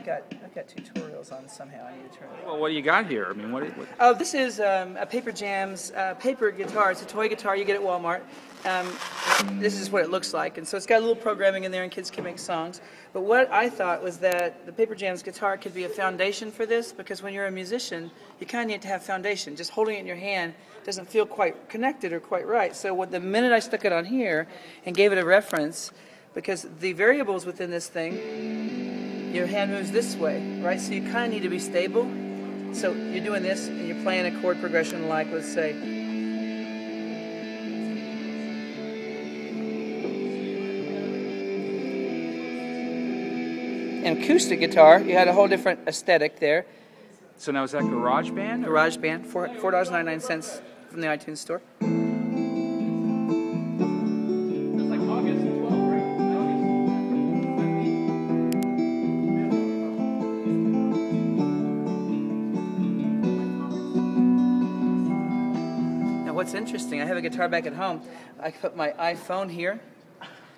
I've got tutorials on somehow. I need to turn it. Well, what do you got here? I mean, what? Oh, this is a Paper Jam's paper guitar. It's a toy guitar you get at Walmart. This is what it looks like, and so it's got a little programming in there, and kids can make songs. But what I thought was that the Paper Jam's guitar could be a foundation for this, because when you're a musician, you kind of need to have foundation. Just holding it in your hand doesn't feel quite connected or quite right. So the minute I stuck it on here and gave it a reference, because the variables within this thing, your hand moves this way, right? So you kind of need to be stable. So you're doing this, and you're playing a chord progression like, let's say, an acoustic guitar. You had a whole different aesthetic there. So now is that GarageBand? GarageBand, $4.99 from the iTunes store. What's interesting, I have a guitar back at home. I put my iPhone here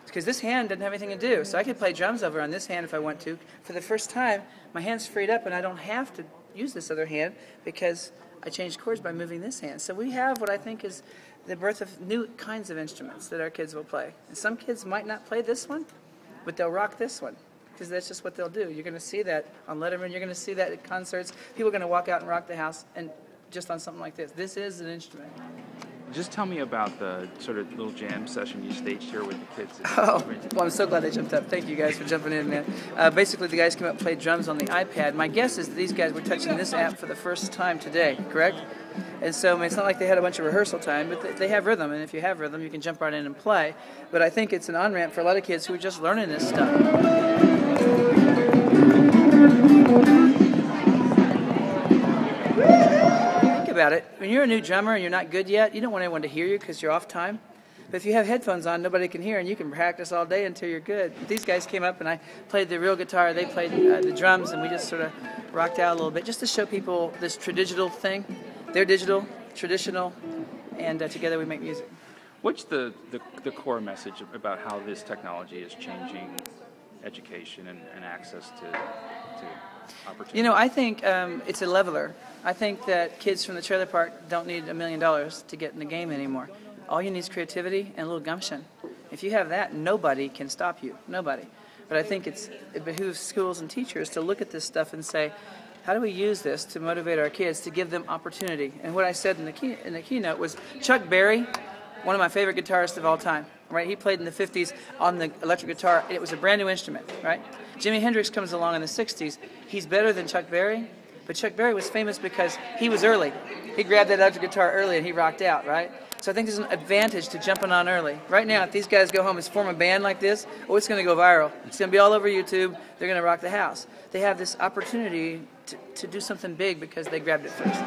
because this hand doesn't have anything to do. So I could play drums over on this hand if I want to. For the first time, my hand's freed up and I don't have to use this other hand because I changed chords by moving this hand. So we have what I think is the birth of new kinds of instruments that our kids will play. And some kids might not play this one, but they'll rock this one, because that's just what they'll do. You're going to see that on Letterman. You're going to see that at concerts. People are going to walk out and rock the house and just on something like this. This is an instrument. Just tell me about the sort of little jam session you staged here with the kids. Oh, well, I'm so glad they jumped up. Thank you guys for jumping in, man. Basically, the guys came up and played drums on the iPad. My guess is that these guys were touching this app for the first time today, correct? And so, I mean, it's not like they had a bunch of rehearsal time, but they have rhythm, and if you have rhythm, you can jump right in and play. But I think it's an on-ramp for a lot of kids who are just learning this stuff. About it. When you're a new drummer and you're not good yet, you don't want anyone to hear you because you're off time. But if you have headphones on, nobody can hear, and you can practice all day until you're good. These guys came up and I played the real guitar, they played the drums, and we just sort of rocked out a little bit just to show people this tradigital thing. They're digital, traditional, and together we make music. What's the core message about how this technology is changing education and access to opportunity? You know, I think it's a leveler. I think that kids from the trailer park don't need $1 million to get in the game anymore. All you need is creativity and a little gumption. If you have that, nobody can stop you. Nobody. But I think it behooves schools and teachers to look at this stuff and say, how do we use this to motivate our kids, to give them opportunity? And what I said in the keynote was Chuck Berry, one of my favorite guitarists of all time, right? He played in the 50s on the electric guitar, and it was a brand new instrument, right? Jimi Hendrix comes along in the 60s. He's better than Chuck Berry, but Chuck Berry was famous because he was early. He grabbed that electric guitar early and he rocked out, right? So I think there's an advantage to jumping on early. Right now, if these guys go home and form a band like this, oh, it's going to go viral. It's going to be all over YouTube. They're going to rock the house. They have this opportunity to do something big because they grabbed it first.